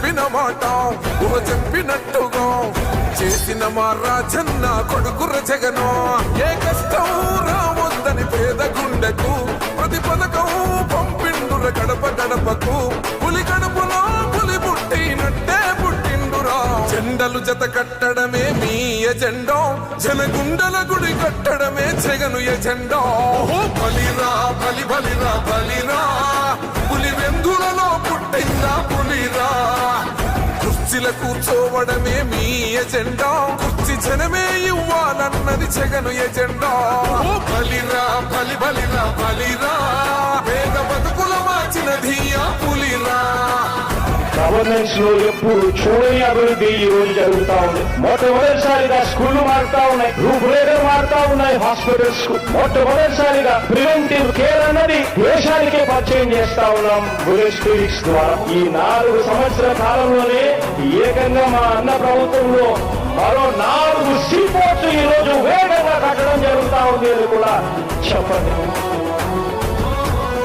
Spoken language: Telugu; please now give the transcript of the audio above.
చెప్పిన మాట ఊహ చెప్పినట్టుగా చేసిన మా రాజన్న కొడుకుర జగను. ఏ కష్టం రావద్దని పేద గుండెకు ప్రతి పథకం పంపిండుర గడప గడపకు. పులి గడపలో పులి పుట్టినట్టే పుట్టిండురా. జెండలు జత కట్టడమే మీ ఎజెండా, జనగుండల గుడి కట్టడమే జగను ఎజెండా. బలిరా బలి బలిరా బలిరా, పులి వెందులలో పుట్టిందా పులిరా. కుర్చీల కూర్చోవడమే మీ ఎజెండా, కుర్చీ జనమే ఇవ్వాలన్నది జగను ఎజెండా. బలిరా బలి బలిరా బలిరా, పేద బతుకుల మార్చినది ఆ పులిరా. గవర్నెన్స్ లో ఎప్పుడు చూడని అభివృద్ధి ఈ రోజు జరుగుతా ఉంది. మొట్టమొదటిసారిగా స్కూళ్లు మారుతా ఉన్నాయి, రూపురేఖలు మారుతా ఉన్నాయి. హాస్పిటల్స్ కు మొట్టమొదటిసారిగా ప్రివెంటివ్ కేర్ అన్నది దేశానికే పరిచయం చేస్తా ఉన్నాం బుల్లెట్ క్లినిక్స్ ద్వారా. ఈ 4 సంవత్సరాల కాలంలోనే ఏకంగా మా అన్న ప్రభుత్వంలో మరో 4 సీపోర్ట్స్ ఈ రోజు వేగంగా కట్టడం జరుగుతా ఉంది అని కూడా చెప్పండి.